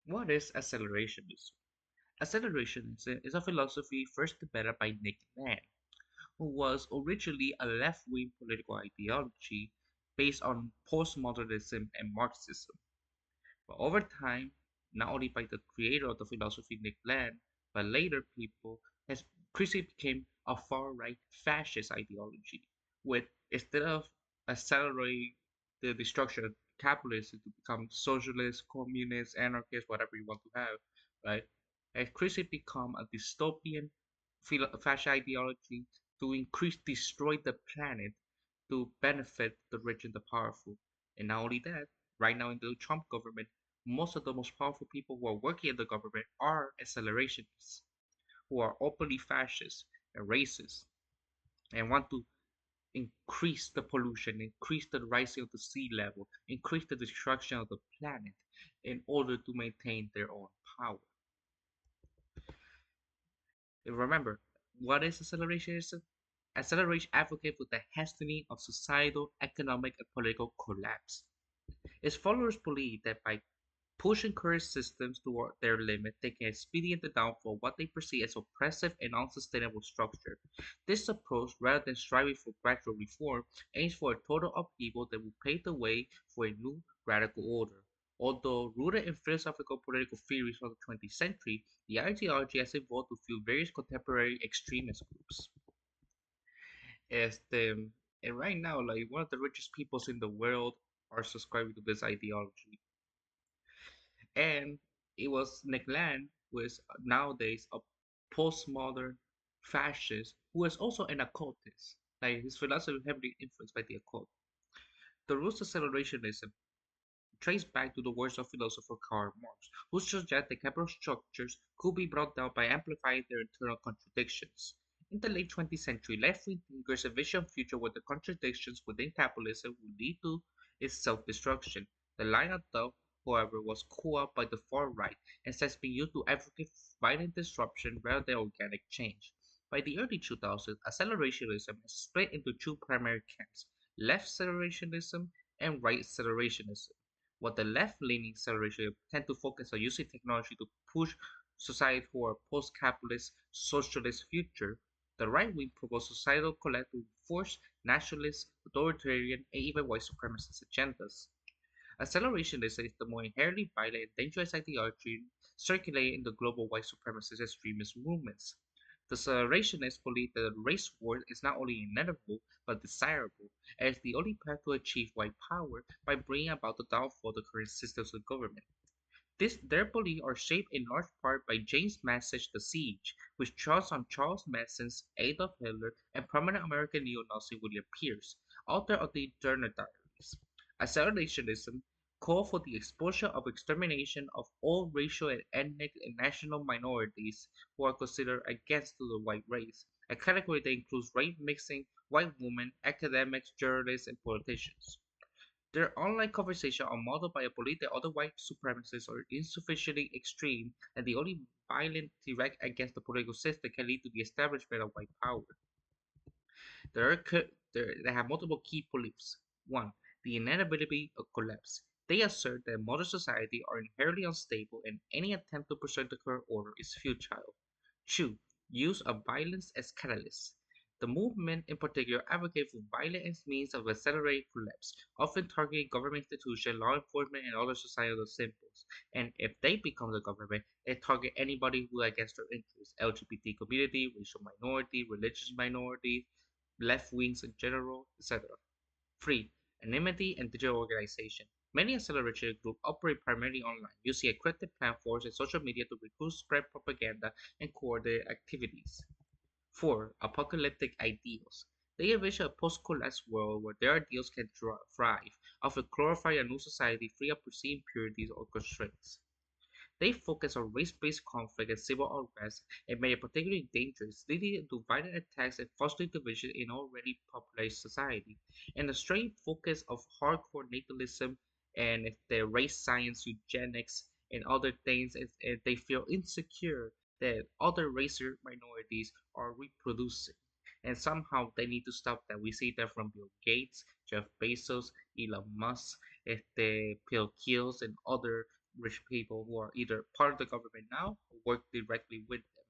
What is accelerationism? Accelerationism is a philosophy first developed by Nick Land, who was originally a left-wing political ideology based on postmodernism and Marxism. But over time, not only by the creator of the philosophy Nick Land, but later people, has increasingly became a far-right fascist ideology, with instead of accelerating the destruction of capitalism to become socialist, communist, anarchist, whatever you want to have, right? Has increasingly become a dystopian fascist ideology to increase destroy the planet to benefit the rich and the powerful. And not only that, right now in the Trump government, most of the most powerful people who are working in the government are accelerationists, who are openly fascist and racist, and want to increase the pollution, increase the rising of the sea level, increase the destruction of the planet in order to maintain their own power. And remember, what is accelerationism? Acceleration advocates for the hastening of societal, economic, and political collapse. Its followers believe that by pushing current systems toward their limit, they can expedite the downfall of what they perceive as oppressive and unsustainable structure. This approach, rather than striving for gradual reform, aims for a total upheaval that will pave the way for a new radical order. Although rooted in philosophical political theories of the 20th century, the ideology has evolved to fuel various contemporary extremist groups. Este, and right now, like one of the richest peoples in the world are subscribing to this ideology. And it was Nick Land, who is nowadays a postmodern fascist, who is also an occultist. Like his philosophy is heavily influenced by the occult. The roots of accelerationism trace back to the words of philosopher Karl Marx, who suggested that capital structures could be brought down by amplifying their internal contradictions. In the late 20th century, left-wing thinkers envisioned a future where the contradictions within capitalism would lead to its self-destruction. The line of thought, however, was co-opted by the far right and has been used to advocate violent disruption rather than organic change. By the early 2000s, accelerationism has split into two primary camps: left accelerationism and right accelerationism. While the left-leaning accelerationist tend to focus on using technology to push society toward a post-capitalist socialist future, the right-wing promotes societal collapse to enforce nationalist, authoritarian, and even white supremacist agendas. Accelerationism is the more inherently violent and dangerous ideology circulating in the global white supremacist extremist movements. The accelerationists believe that a race war is not only inevitable but desirable, and is the only path to achieve white power by bringing about the downfall of the current systems of government. Their beliefs are shaped in large part by James Massage's The Siege, which draws on Charles Manson's Adolf Hitler and prominent American neo-Nazi William Pierce, author of the Internal Diaries. Accelerationism called for the exposure of extermination of all racial and ethnic and national minorities who are considered against to the white race, a category that includes race-mixing white women, academics, journalists, and politicians. Their online conversations are modeled by a belief that other white supremacists are insufficiently extreme and the only violent direct against the political system can lead to the establishment of white power. They have multiple key beliefs. One, the inevitability of collapse. They assert that modern society are inherently unstable and any attempt to preserve the current order is futile. Two, use of violence as catalyst. The movement in particular advocates for violence as means of accelerating collapse, often targeting government institutions, law enforcement, and other societal symbols. And if they become the government, they target anybody who against their interests, LGBT community, racial minority, religious minorities, left wings in general, etc. 3. Anonymity and digital organization. Many acceleration groups operate primarily online, using encrypted platforms and social media to recruit, spread propaganda, and coordinate activities. 4. Apocalyptic ideals. They envision a post-collapse world where their ideals can thrive, often glorify a new society free of perceived impurities or constraints. They focus on race-based conflict and civil unrest and made it particularly dangerous, leading to violent attacks and fostering division in already populated society. And the strange focus of hardcore natalism and their race science, eugenics, and other things, is they feel insecure that other racial minorities are reproducing. And somehow they need to stop that. We see that from Bill Gates, Jeff Bezos, Elon Musk, Bill Kills, and other rich people who are either part of the government now or work directly with them.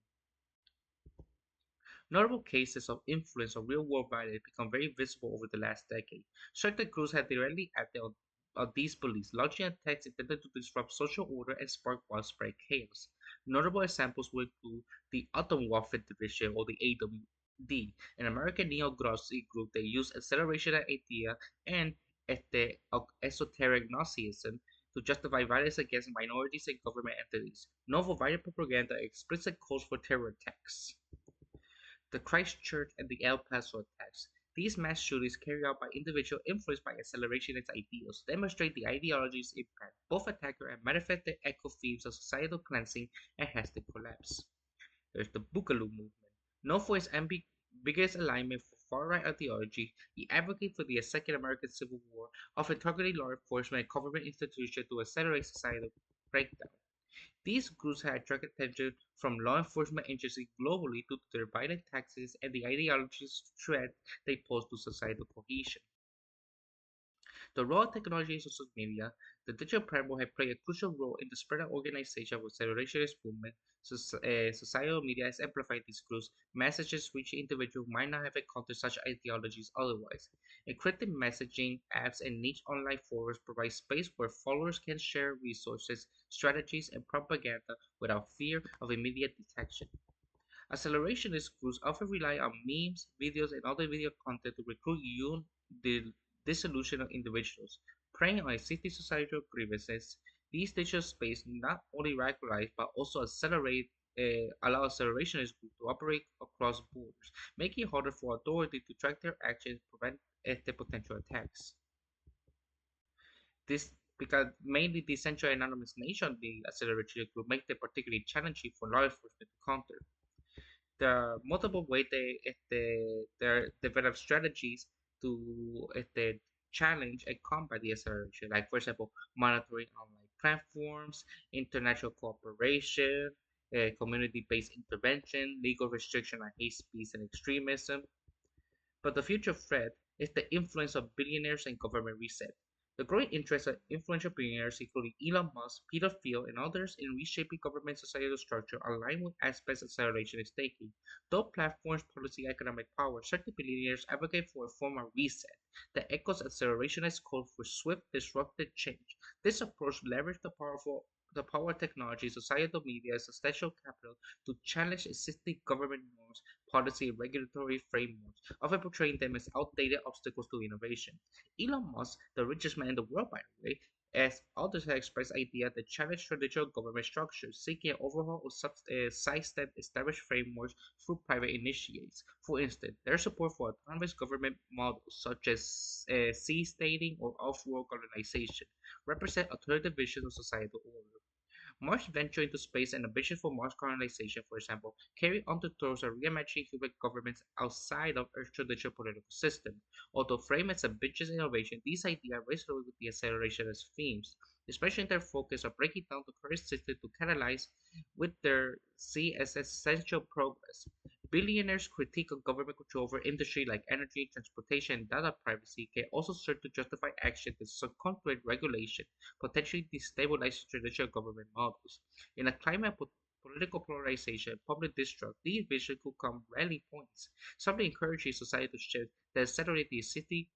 Notable cases of influence on real-world violence become very visible over the last decade. Certain groups have directly acted on these beliefs, launching attacks intended to disrupt social order and spark widespread chaos. Notable examples would include the Atomwaffen Division, or the AWD, an American neo-Nazi group that used acceleration idea and esoteric Nazism to justify violence against minorities and government entities. Novel violent propaganda and explicit calls for terror attacks. The Christchurch and the El Paso attacks. These mass shootings carried out by individuals influenced by accelerationist ideals demonstrate the ideology's impact. Both attackers have manifested echo themes of societal cleansing and hasty collapse. There's the Boogaloo movement. Known for its ambiguous alignment for far-right ideology, he advocated for the Second American Civil War, often targeting law enforcement and government institutions to accelerate societal breakdown. These groups had attracted attention from law enforcement agencies globally due to their violent tactics and the ideological threat they pose to societal cohesion. The role of technology and social media, the digital platform have played a crucial role in the spread of organization with accelerationist movement. Societal media has amplified these groups. Messages reach individuals who might not have encountered such ideologies otherwise. Encrypted messaging apps and niche online forums provide space where followers can share resources, strategies, and propaganda without fear of immediate detection. Accelerationist groups often rely on memes, videos, and other video content to recruit young, disillusioned individuals. Preying on existing societal grievances, these digital spaces not only radicalize but also allow accelerationist groups to operate across borders, making it harder for authorities to track their actions and prevent the potential attacks. This because mainly the central anonymous nature of the accelerationist group make them particularly challenging for law enforcement to counter. There are multiple ways they develop strategies to challenge and combat the acceleration. Like for example, monitoring online platforms, international cooperation, community-based intervention, legal restriction on hate speech and extremism. But the future threat is the influence of billionaires and government reset. The growing interest of influential billionaires, including Elon Musk, Peter Thiel, and others, in reshaping government societal structure align with aspects acceleration is taking. Though platforms, policy, economic power, certain billionaires advocate for a form of reset that echoes accelerationist calls for swift, disruptive change. This approach leverages the power of technology, societal media, and substantial capital to challenge existing government norms, policy, and regulatory frameworks, often portraying them as outdated obstacles to innovation. Elon Musk, the richest man in the world, by the way, as others have expressed ideas that challenge traditional government structures, seeking an overhaul or sidestep established frameworks through private initiates. For instance, their support for autonomous government models such as sea-stating or off-world colonization represent alternative visions of societal order. Mars venture into space and ambition for Mars colonization, for example, carry on to towards a reimagining human governments outside of Earth's traditional political system. Although framed as ambitious innovation, these ideas resonate with the accelerationist themes, especially in their focus on breaking down the current system to catalyze with their see as essential progress. Billionaires' critique of government control over industry like energy, transportation, and data privacy can also serve to justify action that circumvent regulation, potentially destabilizing traditional government models. In a climate of political polarization and public distrust, these visions could come rally points, something encouraging society to shift that accelerate the city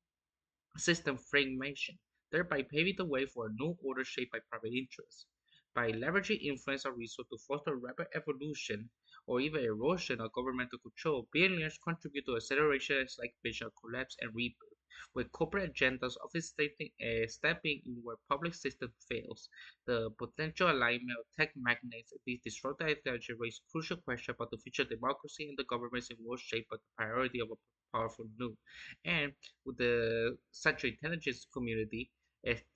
system fragmentation, thereby paving the way for a new order shaped by private interests. By leveraging influence and resources to foster rapid evolution or even erosion of governmental control, billionaires contribute to accelerations like vision collapse and rebirth, with corporate agendas often stepping in where public system fails. The potential alignment of tech magnates and these disruptive ideology raise crucial questions about the future of democracy and the governments in world shaped by the priority of a powerful new. And with the central intelligence community, este,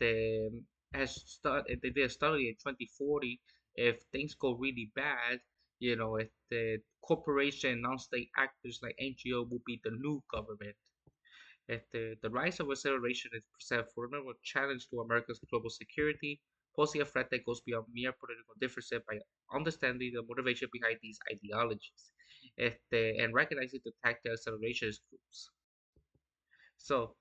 they did a study in 2040. If things go really bad, if the corporation, non-state actors like NGO will be the new government. The rise of acceleration is present a formidable challenge to America's global security, posing a threat that goes beyond mere political differences by understanding the motivation behind these ideologies, and recognizing the tactical accelerationist groups. So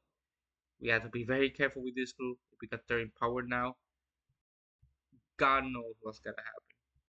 we have to be very careful with this group because they're in power now. God knows what's gonna happen.